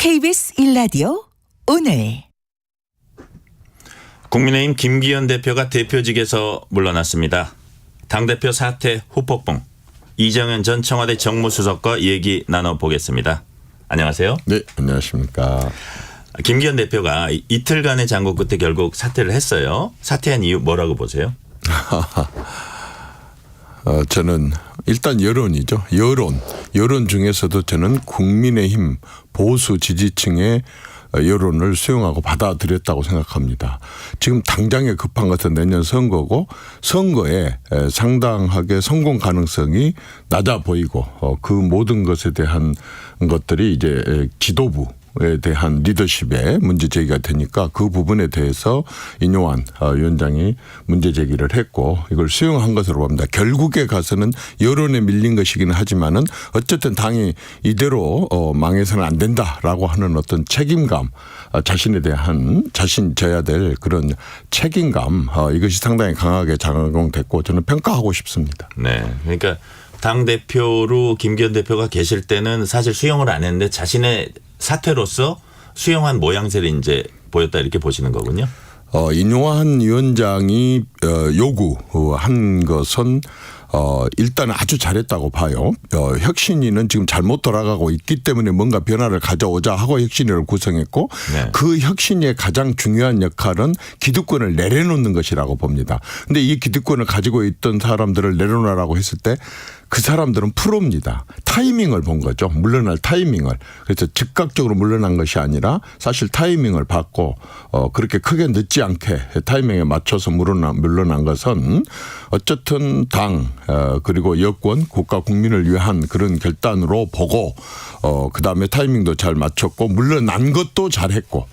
KBS 1라디오 오늘 국민의힘 김기현 대표가 대표직에서 물러났습니다. 당대표 사퇴 후폭풍. 이정현 전 청와대 정무수석과 얘기 나눠보겠습니다. 안녕하세요. 네, 안녕하십니까. 김기현 대표가 이틀간의 장고 끝에 결국 사퇴를 했어요. 사퇴한 이유 뭐라고 보세요? 저는 일단 여론이죠. 여론 중에서도 저는 국민의힘 보수 지지층의 여론을 수용하고 받아들였다고 생각합니다. 지금 당장에 급한 것은 내년 선거고 선거에 상당하게 성공 가능성이 낮아 보이고 그 모든 것에 대한 것들이 이제 지도부에 대한 리더십에 문제 제기가 되니까 그 부분에 대해서 인용한 위원장이 문제 제기를 했고 이걸 수용한 것으로 봅니다. 결국에 가서는 여론에 밀린 것이기는 하지만은 어쨌든 당이 이대로 망해서는 안 된다라고 하는 어떤 책임감, 자신에 대한 자신 져야 될 그런 책임감, 이것이 상당히 강하게 작용됐고 저는 평가하고 싶습니다. 네, 그러니까 당 대표로 김기현 대표가 계실 때는 사실 수용을 안 했는데 자신의 사퇴로서 수용한 모양새를 이제 보였다 이렇게 보시는 거군요. 인용한 위원장이 요구한 것은 일단 아주 잘했다고 봐요. 혁신위는 지금 잘못 돌아가고 있기 때문에 뭔가 변화를 가져오자 하고 혁신위를 구성했고 네. 그 혁신위의 가장 중요한 역할은 기득권을 내려놓는 것이라고 봅니다. 그런데 이 기득권을 가지고 있던 사람들을 내려놓으라고 했을 때 그 사람들은 프로입니다. 타이밍을 본 거죠. 물러날 타이밍을. 그래서 즉각적으로 물러난 것이 아니라 사실 타이밍을 봤고 그렇게 크게 늦지 않게 타이밍에 맞춰서 물러난 것은 어쨌든 당 그리고 여권 국가 국민을 위한 그런 결단으로 보고 그다음에 타이밍도 잘 맞췄고 물러난 것도 잘했고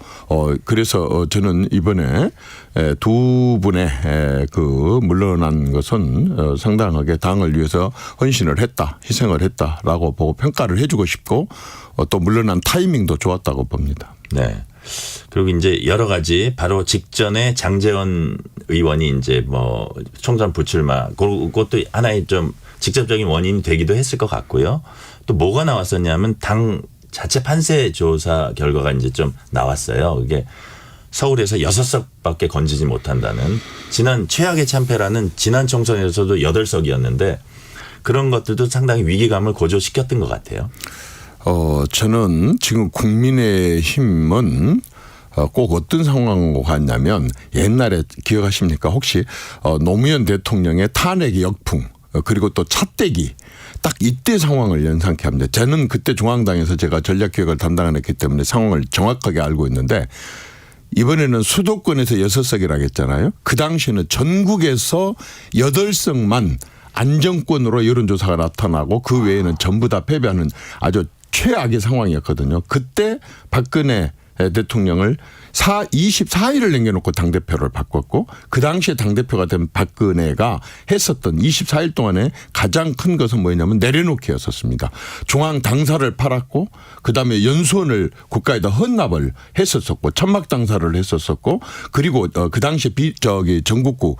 그래서 저는 이번에 두 분의 그 물러난 것은 상당하게 당을 위해서 헌신을 했다, 희생을 했다라고 보고 평가를 해주고 싶고 또 물러난 타이밍도 좋았다고 봅니다. 네. 그리고 이제 여러 가지 바로 직전에 장제원 의원이 이제 뭐 총선 불출마 그것도 하나의 좀 직접적인 원인이 되기도 했을 것 같고요. 또 뭐가 나왔었냐면 당 자체 판세 조사 결과가 이제 좀 나왔어요. 이게 서울에서 6석밖에 건지지 못한다는 지난 최악의 참패라는 지난 총선에서도 8석이었는데 그런 것들도 상당히 위기감을 고조시켰던 것 같아요. 저는 지금 국민의힘은 꼭 어떤 상황으로 갔냐면 옛날에 기억하십니까? 혹시 노무현 대통령의 탄핵의 역풍 그리고 또 차떼기 딱 이때 상황을 연상케 합니다. 저는 그때 중앙당에서 제가 전략기획을 담당을 했기 때문에 상황을 정확하게 알고 있는데 이번에는 수도권에서 6석이라고 했잖아요. 그 당시에는 전국에서 8석만 안정권으로 여론조사가 나타나고 그 외에는 전부 다 패배하는 아주 최악의 상황이었거든요. 그때 박근혜 대통령을 24일을 남겨놓고 당대표를 바꿨고 그 당시에 당대표가 된 박근혜가 했었던 24일 동안에 가장 큰 것은 뭐였냐면 내려놓기였었습니다. 중앙 당사를 팔았고 그다음에 연수원을 국가에다 헌납을 했었었고 천막 당사를 했었었고 그리고 그 당시에 전국구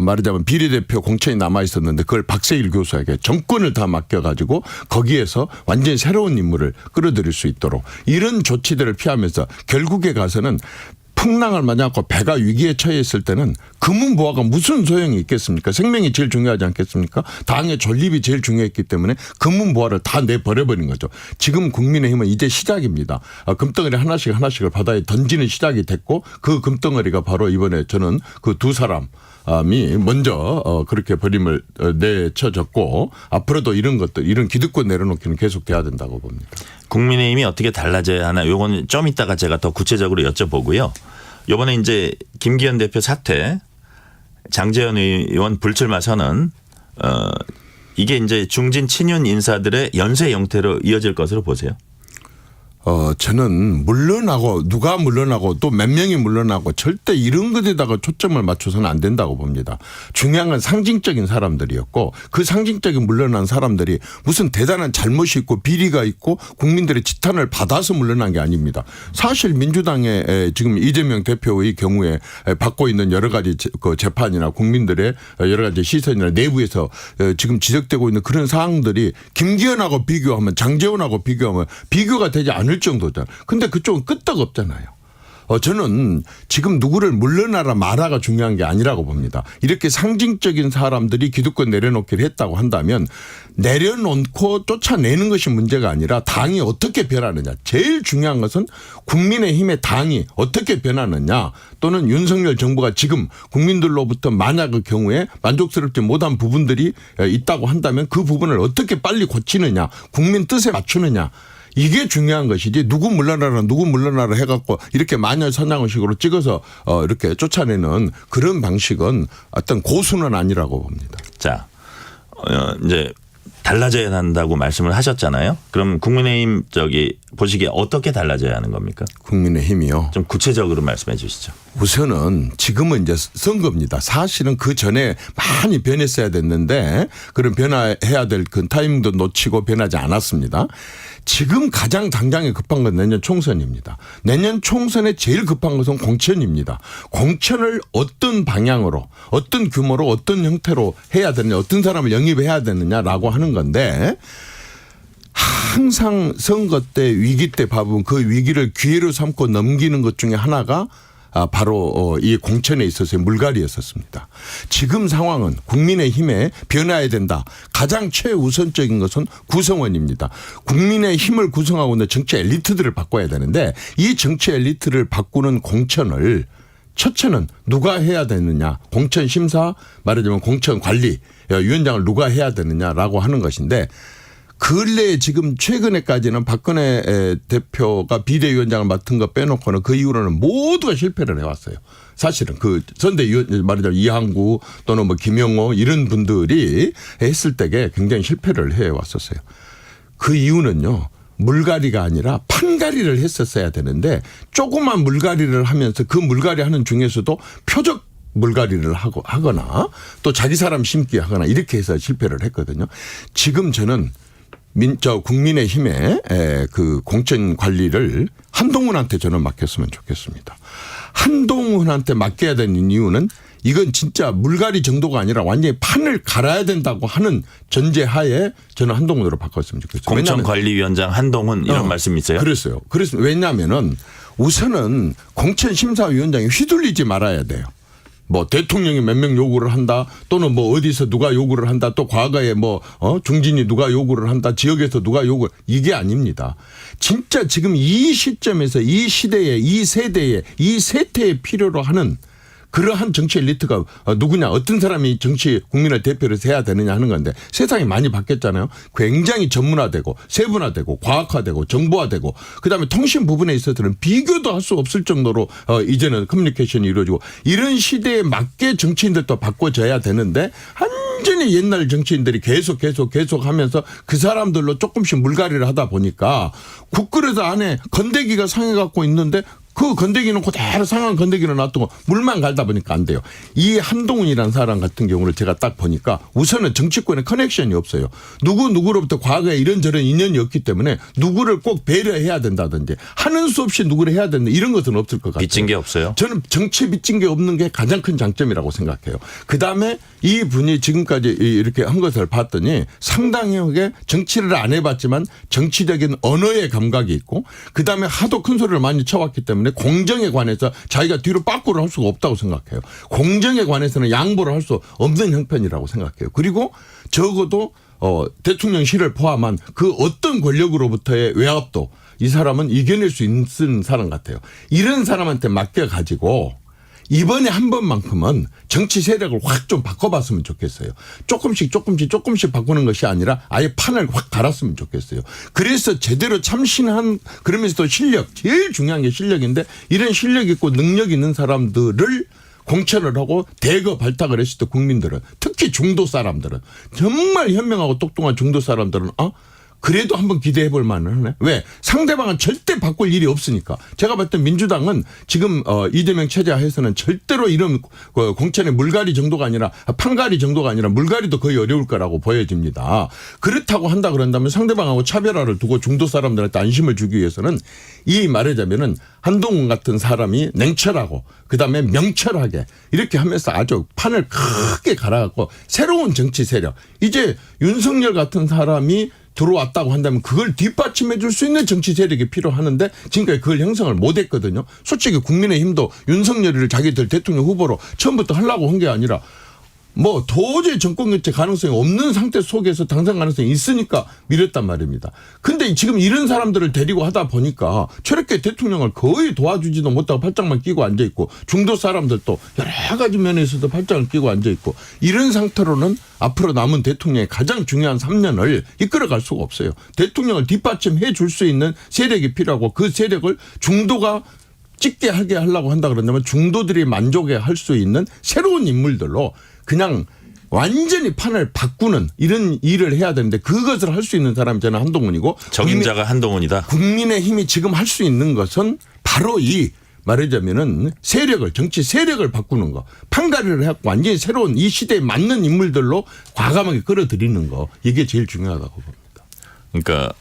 말하자면 비례대표 공천이 남아 있었는데 그걸 박세일 교수에게 정권을 다 맡겨가지고 거기에서 완전히 새로운 인물을 끌어들일 수 있도록 이런 조치들을 피하면서 결국에 가서는 풍랑을 맞이하고 배가 위기에 처해 있을 때는 금은보화가 무슨 소용이 있겠습니까? 생명이 제일 중요하지 않겠습니까? 당의 존립이 제일 중요했기 때문에 금은보화를 다 내버려버린 거죠. 지금 국민의힘은 이제 시작입니다. 금덩어리 하나씩을 바다에 던지는 시작이 됐고 그 금덩어리가 바로 이번에 저는 그 두 사람이 먼저 그렇게 버림을 내쳐졌고 앞으로도 이런 것들 이런 기득권 내려놓기는 계속돼야 된다고 봅니다. 국민의힘이 어떻게 달라져야 하나 요거는 좀 이따가 제가 더 구체적으로 여쭤보고요. 요번에 이제 김기현 대표 사퇴 장제원 의원 불출마 선언 이게 이제 중진 친윤 인사들의 연쇄 영태로 이어질 것으로 보세요. 저는 물러나고 누가 물러나고 또 몇 명이 물러나고 절대 이런 것에다가 초점을 맞춰서는 안 된다고 봅니다. 중요한 건 상징적인 사람들이었고 그 상징적인 물러난 사람들이 무슨 대단한 잘못이 있고 비리가 있고 국민들의 지탄을 받아서 물러난 게 아닙니다. 사실 민주당의 지금 이재명 대표의 경우에 받고 있는 여러 가지 재판이나 국민들의 여러 가지 시선이나 내부에서 지금 지적되고 있는 그런 사항들이 김기현하고 비교하면 장제원하고 비교하면 비교가 되지 않을 이럴 정도잖아요. 근데 그쪽은 끄떡없잖아요. 저는 지금 누구를 물러나라 마라가 중요한 게 아니라고 봅니다. 이렇게 상징적인 사람들이 기득권 내려놓기를 했다고 한다면 내려놓고 쫓아내는 것이 문제가 아니라 당이 어떻게 변하느냐. 제일 중요한 것은 국민의힘의 당이 어떻게 변하느냐, 또는 윤석열 정부가 지금 국민들로부터 만약의 경우에 만족스럽지 못한 부분들이 있다고 한다면 그 부분을 어떻게 빨리 고치느냐, 국민 뜻에 맞추느냐. 이게 중요한 것이지 누구 물러나라 해갖고 이렇게 마녀 사냥식으로 찍어서 이렇게 쫓아내는 그런 방식은 어떤 고수는 아니라고 봅니다. 자, 이제 달라져야 한다고 말씀을 하셨잖아요. 그럼 국민의힘 보시기에 어떻게 달라져야 하는 겁니까? 국민의힘이요. 좀 구체적으로 말씀해 주시죠. 우선은 지금은 이제 선거입니다. 사실은 그 전에 많이 변했어야 됐는데 그런 변화해야 될 그 타이밍도 놓치고 변하지 않았습니다. 지금 가장 당장에 급한 건 내년 총선입니다. 내년 총선에 제일 급한 것은 공천입니다. 공천을 어떤 방향으로, 어떤 규모로, 어떤 형태로 해야 되느냐, 어떤 사람을 영입해야 되느냐라고 하는 건데, 항상 선거 때 위기 때 봐보면 그 위기를 기회로 삼고 넘기는 것 중에 하나가 바로 이 공천에 있어서의 물갈이였었습니다. 지금 상황은 국민의힘에 변화해야 된다. 가장 최우선적인 것은 구성원입니다. 국민의힘을 구성하고 있는 정치 엘리트들을 바꿔야 되는데, 이 정치 엘리트를 바꾸는 공천을 첫째는 누가 해야 되느냐. 공천 심사, 말하자면 공천 관리 위원장을 누가 해야 되느냐라고 하는 것인데, 근래에 지금 최근에까지는 박근혜 대표가 비대위원장을 맡은 거 빼놓고는 그 이후로는 모두가 실패를 해왔어요. 사실은 그 선대위원 말하자면 이항구 또는 뭐 김영호 이런 분들이 했을 때에 굉장히 실패를 해왔었어요. 그 이유는요. 물갈이가 아니라 판갈이를 했었어야 되는데, 조그만 물갈이를 하면서 그 물갈이 하는 중에서도 표적 물갈이를 하거나 또 자기 사람 심기 하거나 이렇게 해서 실패를 했거든요. 지금 저는 국민의힘의 그 공천 관리를 한동훈한테 저는 맡겼으면 좋겠습니다. 한동훈한테 맡겨야 되는 이유는 이건 진짜 물갈이 정도가 아니라 완전히 판을 갈아야 된다고 하는 전제하에 저는 한동훈으로 바꿨으면 좋겠어요. 공천관리위원장 한동훈 이런 말씀이 있어요? 그랬어요. 그래서 왜냐하면은 우선은 공천심사위원장이 휘둘리지 말아야 돼요. 뭐 대통령이 몇 명 요구를 한다, 또는 뭐 어디서 누가 요구를 한다, 또 과거에 뭐 중진이 누가 요구를 한다, 지역에서 누가 요구를, 이게 아닙니다. 진짜 지금 이 시점에서 이 시대에 이 세대에 이 세태에 필요로 하는 그러한 정치 엘리트가 누구냐, 어떤 사람이 정치 국민을 대표로 해야 되느냐 하는 건데, 세상이 많이 바뀌었잖아요. 굉장히 전문화되고 세분화되고 과학화되고 정보화되고, 그다음에 통신 부분에 있어서는 비교도 할 수 없을 정도로 이제는 커뮤니케이션이 이루어지고, 이런 시대에 맞게 정치인들도 바꿔져야 되는데, 완전히 옛날 정치인들이 계속 하면서 그 사람들로 조금씩 물갈이를 하다 보니까 국그릇 안에 건더기가 상해 갖고 있는데, 그 건더기는 그대로 상한 건더기로 놔두고 물만 갈다 보니까 안 돼요. 이 한동훈이라는 사람 같은 경우를 제가 딱 보니까 우선은 정치권에 커넥션이 없어요. 누구로부터 과거에 이런저런 인연이 없기 때문에 누구를 꼭 배려해야 된다든지 하는 수 없이 누구를 해야 된다, 이런 것은 없을 것 같아요. 빚진 게 없어요? 저는 정치에 빚진 게 없는 게 가장 큰 장점이라고 생각해요. 그다음에 이 분이 지금까지 이렇게 한 것을 봤더니 상당하게 정치를 안 해봤지만 정치적인 언어의 감각이 있고, 그다음에 하도 큰 소리를 많이 쳐왔기 때문에 공정에 관해서 자기가 뒤로 빠꾸를 할 수가 없다고 생각해요. 공정에 관해서는 양보를 할 수 없는 형편이라고 생각해요. 그리고 적어도 대통령실을 포함한 그 어떤 권력으로부터의 외압도 이 사람은 이겨낼 수 있는 사람 같아요. 이런 사람한테 맡겨가지고 이번에 한 번만큼은 정치 세력을 확 좀 바꿔봤으면 좋겠어요. 조금씩 바꾸는 것이 아니라 아예 판을 확 갈았으면 좋겠어요. 그래서 제대로 참신한, 그러면서도 실력, 제일 중요한 게 실력인데, 이런 실력 있고 능력 있는 사람들을 공천을 하고 대거 발탁을 했을 때 국민들은, 특히 중도 사람들은, 정말 현명하고 똑똑한 중도 사람들은 그래도 한번 기대해 볼 만하네. 왜? 상대방은 절대 바꿀 일이 없으니까. 제가 봤을 때 민주당은 지금 이재명 체제하에서는 절대로 이런 공천의 물갈이 정도가 아니라 판갈이 정도가 아니라 물갈이도 거의 어려울 거라고 보여집니다. 그렇다고 한다 그런다면 상대방하고 차별화를 두고 중도 사람들한테 안심을 주기 위해서는, 이 말하자면은 한동훈 같은 사람이 냉철하고 그다음에 명철하게 이렇게 하면서 아주 판을 크게 갈아갖고 새로운 정치 세력, 이제 윤석열 같은 사람이 들어왔다고 한다면 그걸 뒷받침해 줄 수 있는 정치 세력이 필요하는데 지금까지 그걸 형성을 못했거든요. 솔직히 국민의힘도 윤석열이를 자기들 대통령 후보로 처음부터 하려고 한 게 아니라 뭐 도저히 정권 교체 가능성이 없는 상태 속에서 당선 가능성이 있으니까 밀었단 말입니다. 근데 지금 이런 사람들을 데리고 하다 보니까 저렇게 대통령을 거의 도와주지도 못하고 팔짱만 끼고 앉아있고 중도 사람들도 여러 가지 면에서도 팔짱을 끼고 앉아있고 이런 상태로는 앞으로 남은 대통령의 가장 중요한 3년을 이끌어갈 수가 없어요. 대통령을 뒷받침해 줄 수 있는 세력이 필요하고 그 세력을 중도가 찍게 하게 하려고 한다 그런다면 중도들이 만족해 할 수 있는 새로운 인물들로 그냥 완전히 판을 바꾸는 이런 일을 해야 되는데 그것을 할 수 있는 사람이 저는 한동훈이고 적임자가 한동훈이다. 국민의힘이 지금 할 수 있는 것은 바로 이 말하자면은 세력을 정치 세력을 바꾸는 거 판가리를 해갖고 완전히 새로운 이 시대에 맞는 인물들로 과감하게 끌어들이는 거 이게 제일 중요하다고 봅니다. 그러니까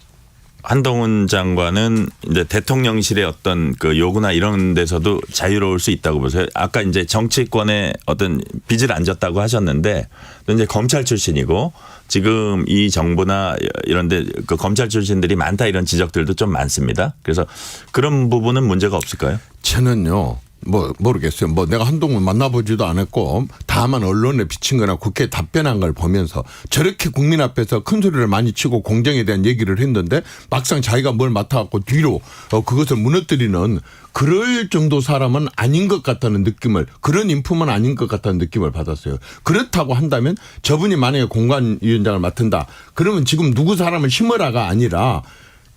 한동훈 장관은 이제 대통령실의 어떤 그 요구나 이런 데서도 자유로울 수 있다고 보세요. 아까 이제 정치권에 어떤 빚을 안 졌다고 하셨는데 또 이제 검찰 출신이고 지금 이 정부나 이런데 그 검찰 출신들이 많다 이런 지적들도 좀 많습니다. 그래서 그런 부분은 문제가 없을까요? 저는요. 뭐 모르겠어요. 뭐 내가 한동훈 만나보지도 않았고 다만 언론에 비친 거나 국회에 답변한 걸 보면서 저렇게 국민 앞에서 큰 소리를 많이 치고 공정에 대한 얘기를 했는데 막상 자기가 뭘 맡아갖고 뒤로 그것을 무너뜨리는 그럴 정도 사람은 아닌 것 같다는 느낌을 그런 인품은 아닌 것 같다는 느낌을 받았어요. 그렇다고 한다면 저분이 만약에 공관위원장을 맡은다. 그러면 지금 누구 사람을 심으라가 아니라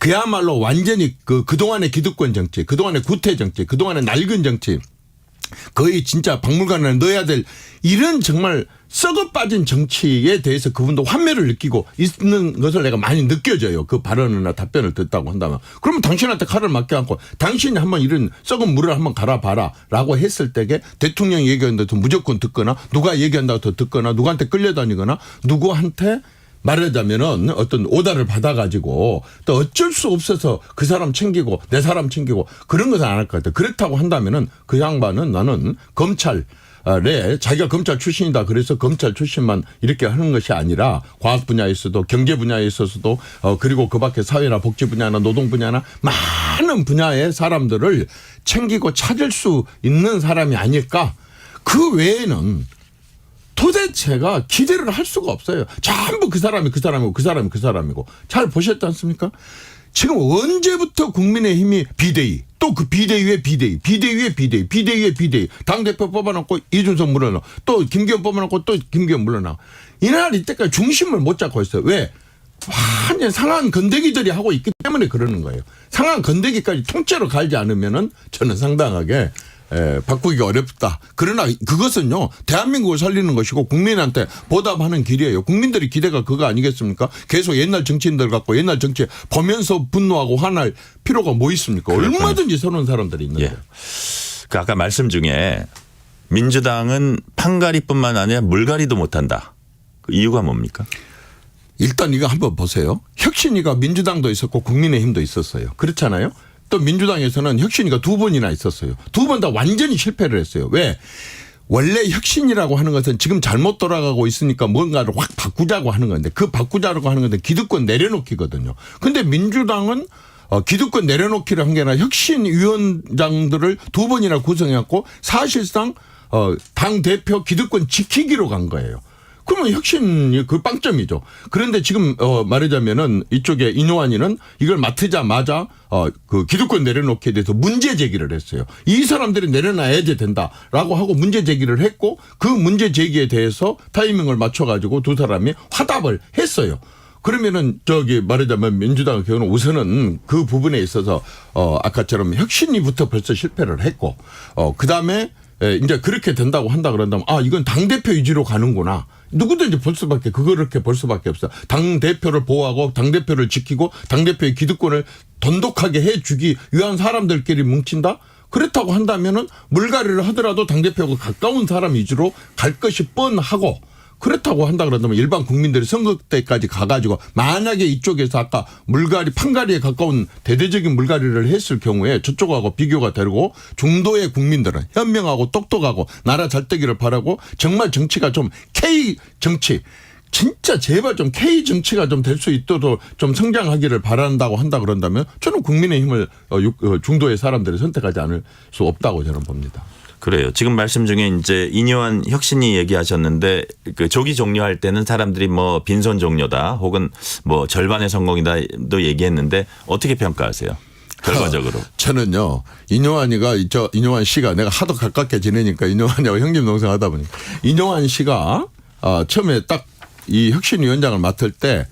그야말로 완전히 그동안의 기득권 정치, 그동안의 구태 정치, 그동안의 낡은 정치, 거의 진짜 박물관에 넣어야 될 이런 정말 썩어 빠진 정치에 대해서 그분도 환멸을 느끼고 있는 것을 내가 많이 느껴져요. 그 발언이나 답변을 듣다고 한다면. 그러면 당신한테 칼을 맞게 않고 당신이 한번 이런 썩은 물을 한번 갈아봐라 라고 했을 때에 대통령이 얘기하는데도 무조건 듣거나 누가 얘기한다고 더 듣거나 누구한테 끌려다니거나 누구한테 말하자면은 어떤 오다를 받아가지고 또 어쩔 수 없어서 그 사람 챙기고 내 사람 챙기고 그런 것은 안 할 것 같아요. 그렇다고 한다면은 그 양반은 나는 검찰에 자기가 검찰 출신이다 그래서 검찰 출신만 이렇게 하는 것이 아니라 과학 분야에서도 경제 분야에 있어서도 그리고 그 밖에 사회나 복지 분야나 노동 분야나 많은 분야의 사람들을 챙기고 찾을 수 있는 사람이 아닐까. 그 외에는 도대체가 기대를 할 수가 없어요. 전부 그 사람이 그 사람이고 그 사람이 그 사람이고. 잘 보셨지 않습니까? 지금 언제부터 국민의힘이 비대위 또 그 비대위의 비대위 비대위의 비대위 비대위의 비대위 당대표 뽑아놓고 이준석 물러나 또 김기현 뽑아놓고 또 김기현 물러나 이날 이때까지 중심을 못 잡고 있어요. 왜? 완전 상한 건더기들이 하고 있기 때문에 그러는 거예요. 상한 건더기까지 통째로 갈지 않으면은 저는 상당하게 바꾸기가 어렵다. 그러나 그것은요 대한민국을 살리는 것이고 국민한테 보답하는 길이에요. 국민들의 기대가 그거 아니겠습니까? 계속 옛날 정치인들 갖고 옛날 정치 보면서 분노하고 화날 필요가 뭐 있습니까? 그렇군요. 얼마든지 새로운 사람들이 있는데. 예. 그 아까 말씀 중에 민주당은 판가리뿐만 아니라 물갈이도 못한다. 그 이유가 뭡니까? 일단 이거 한번 보세요. 혁신위가 민주당도 있었고 국민의힘도 있었어요. 그렇잖아요. 또 민주당에서는 혁신위가 2번이나 있었어요. 2번 다 완전히 실패를 했어요. 왜? 원래 혁신이라고 하는 것은 지금 잘못 돌아가고 있으니까 뭔가를 확 바꾸자고 하는 건데 그 바꾸자고 하는 건데 기득권 내려놓기거든요. 근데 민주당은 기득권 내려놓기를 한 게 아니라 혁신위원장들을 2번이나 구성해갖고 사실상 당대표 기득권 지키기로 간 거예요. 그러면 혁신이 그 빵점이죠. 그런데 지금 말하자면은 이쪽에 인요한이는 이걸 맡으자마자 그 기득권 내려놓기에 대해서 문제 제기를 했어요. 이 사람들이 내려놔야지 된다라고 하고 문제 제기를 했고 그 문제 제기에 대해서 타이밍을 맞춰가지고 두 사람이 화답을 했어요. 그러면은 말하자면 민주당 경우는 우선은 그 부분에 있어서 아까처럼 혁신위부터 벌써 실패를 했고 그다음에 이제 그렇게 된다고 한다 그런다면 이건 당대표 위주로 가는구나. 누구든지 그렇게 볼 수밖에 없어. 당대표를 보호하고 당대표를 지키고 당대표의 기득권을 돈독하게 해주기 위한 사람들끼리 뭉친다? 그렇다고 한다면은 물갈이를 하더라도 당대표가 가까운 사람 위주로 갈 것이 뻔하고 그렇다고 한다 그런다면 일반 국민들이 선거 때까지 가가지고 만약에 이쪽에서 아까 판가리에 가까운 대대적인 물갈이를 했을 경우에 저쪽하고 비교가 되고 중도의 국민들은 현명하고 똑똑하고 나라 잘 되기를 바라고 정말 정치가 좀 K 정치 진짜 제발 좀 K 정치가 좀 될 수 있도록 좀 성장하기를 바란다고 한다 그런다면 저는 국민의힘을 중도의 사람들이 선택하지 않을 수 없다고 저는 봅니다. 그래요. 지금 말씀 중에 이제 이뇨한 혁신이 얘기하셨는데 그 조기 종료할 때는 사람들이 뭐 빈손 종료다 혹은 뭐 절반의 성공이다도 얘기했는데 어떻게 평가하세요? 결과적으로. 저는요, 이뇨한 씨가 내가 하도 가깝게 지내니까 이뇨한이하고 형님 동생 하다 보니까 이뇨한 씨가 처음에 딱 이 혁신위원장을 맡을 때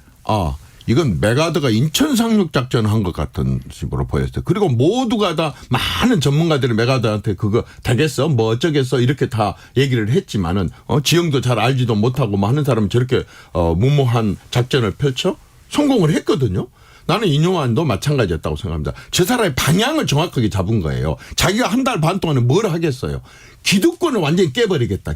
이건 메가드가 인천 상륙 작전을 한 것 같은 식으로 보였어요. 그리고 모두가 다 많은 전문가들이 메가드한테 그거 되겠어? 뭐 어쩌겠어? 이렇게 다 얘기를 했지만은 지형도 잘 알지도 못하고 뭐 하는 사람은 저렇게 무모한 작전을 펼쳐 성공을 했거든요. 나는 이뇨한도 마찬가지였다고 생각합니다. 저 사람의 방향을 정확하게 잡은 거예요. 자기가 한 달 반 동안에 뭘 하겠어요. 기득권을 완전히 깨버리겠다.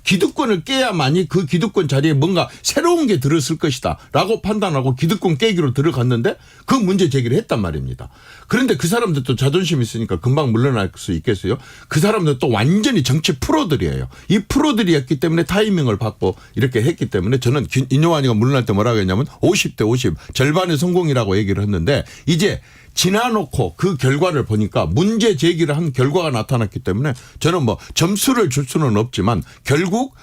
기득권을 깨야만이 그 기득권 자리에 뭔가 새로운 게 들었을 것이다 라고 판단하고 기득권 깨기로 들어갔는데 그 문제 제기를 했단 말입니다. 그런데 그 사람들도 자존심이 있으니까 금방 물러날 수 있겠어요. 그 사람들 또 완전히 정치 프로들이에요. 이 프로들이었기 때문에 타이밍을 받고 이렇게 했기 때문에 저는 이뇨한이가 물러날 때 뭐라고 했냐면 50대 50 절반의 성공이라고 얘기를 했는데 이제 지나놓고 그 결과를 보니까 문제 제기를 한 결과가 나타났기 때문에 저는 뭐 점수를 줄 수는 없지만 결국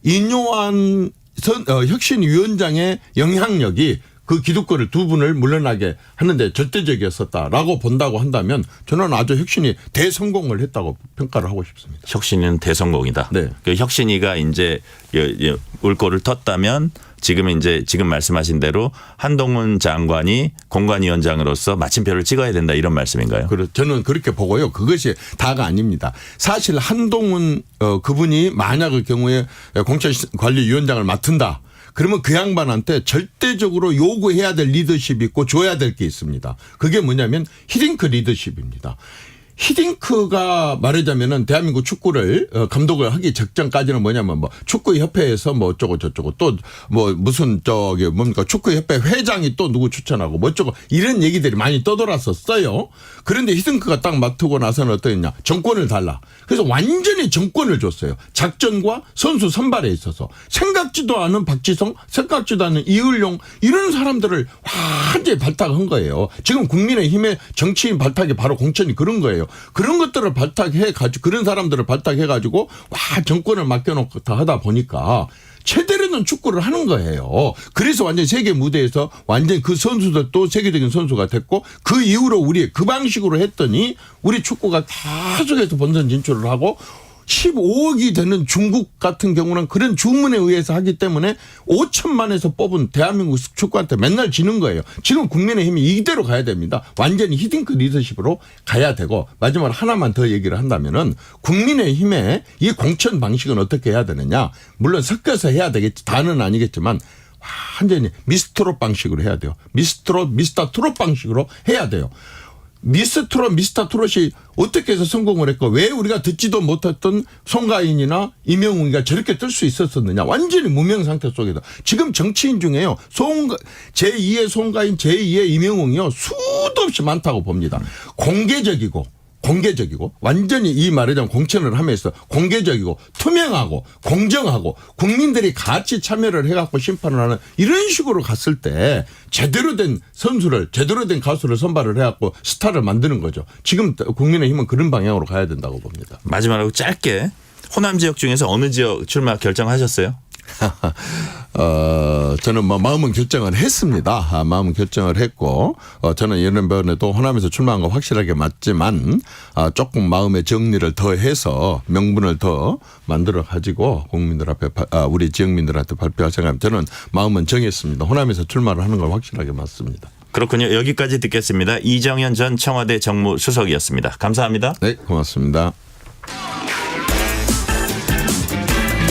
이뇨한 혁신위원장의 영향력이 그 기득권을 두 분을 물러나게 하는데 절대적이었었다라고 본다고 한다면 저는 아주 혁신이 대성공을 했다고 평가를 하고 싶습니다. 혁신은 대성공이다. 네. 그 혁신이가 이제 울고를 텄다면 지금 말씀하신 대로 한동훈 장관이 공관위원장으로서 마침표를 찍어야 된다 이런 말씀인가요? 저는 그렇게 보고요. 그것이 다가 아닙니다. 사실 한동훈 그분이 만약의 경우에 공천관리위원장을 맡은다. 그러면 그 양반한테 절대적으로 요구해야 될 리더십이 있고 줘야 될 게 있습니다. 그게 뭐냐면 히딩크 리더십입니다. 히딩크가 말하자면은 대한민국 축구를 감독을 하기 직전까지는 뭐냐면 뭐 축구협회에서 뭐 어쩌고 저쩌고 또 뭐 무슨 뭡니까 축구협회 회장이 또 누구 추천하고 뭐 어쩌고 이런 얘기들이 많이 떠돌았었어요. 그런데 히딩크가 딱 맡고 나서는 어떠했냐. 정권을 달라. 그래서 완전히 정권을 줬어요. 작전과 선수 선발에 있어서 생각지도 않은 박지성, 생각지도 않은 이을용 이런 사람들을 완전히 발탁한 거예요. 지금 국민의힘의 정치인 발탁이 바로 공천이 그런 거예요. 그런 것들을 발탁해가지고 그런 사람들을 발탁해가지고 정권을 맡겨놓고 다 하다 보니까 제대로 된 축구를 하는 거예요. 그래서 완전 세계 무대에서 완전 그 선수들도 세계적인 선수가 됐고 그 이후로 우리 그 방식으로 했더니 우리 축구가 계속해서 본선 진출을 하고 15억이 되는 중국 같은 경우는 그런 주문에 의해서 하기 때문에 5천만에서 뽑은 대한민국 축구한테 맨날 지는 거예요. 지금 국민의힘이 이대로 가야 됩니다. 완전히 히딩크 리더십으로 가야 되고 마지막으로 하나만 더 얘기를 한다면은 국민의힘의 이 공천 방식은 어떻게 해야 되느냐. 물론 섞여서 해야 되겠지. 다는 아니겠지만 완전히 미스트롯 방식으로 해야 돼요. 미스터 트롯 방식으로 해야 돼요. 미스터 트롯이 어떻게 해서 성공을 했고 왜 우리가 듣지도 못했던 송가인이나 이명웅이가 저렇게 뜰 수 있었느냐. 완전히 무명 상태 속에서. 지금 정치인 중에요. 제2의 송가인, 제2의 이명웅이요. 수도 없이 많다고 봅니다. 공개적이고 완전히 이 말하자면 공천을 하면서 공개적이고 투명하고 공정하고 국민들이 같이 참여를 해갖고 심판을 하는 이런 식으로 갔을 때 제대로 된 선수를 제대로 된 가수를 선발을 해갖고 스타를 만드는 거죠. 지금 국민의힘은 그런 방향으로 가야 된다고 봅니다. 마지막으로 짧게 호남 지역 중에서 어느 지역 출마 결정하셨어요? 저는 뭐 마음은 결정을 했습니다. 마음은 결정을 했고 저는 이번에도 호남에서 출마한 거 확실하게 맞지만 조금 마음의 정리를 더 해서 명분을 더 만들어 가지고 국민들 앞에 우리 지역민들한테 발표할 생각입니다. 저는 마음은 정했습니다. 호남에서 출마를 하는 걸 확실하게 맞습니다. 그렇군요. 여기까지 듣겠습니다. 이정현 전 청와대 정무수석이었습니다. 감사합니다. 네, 고맙습니다.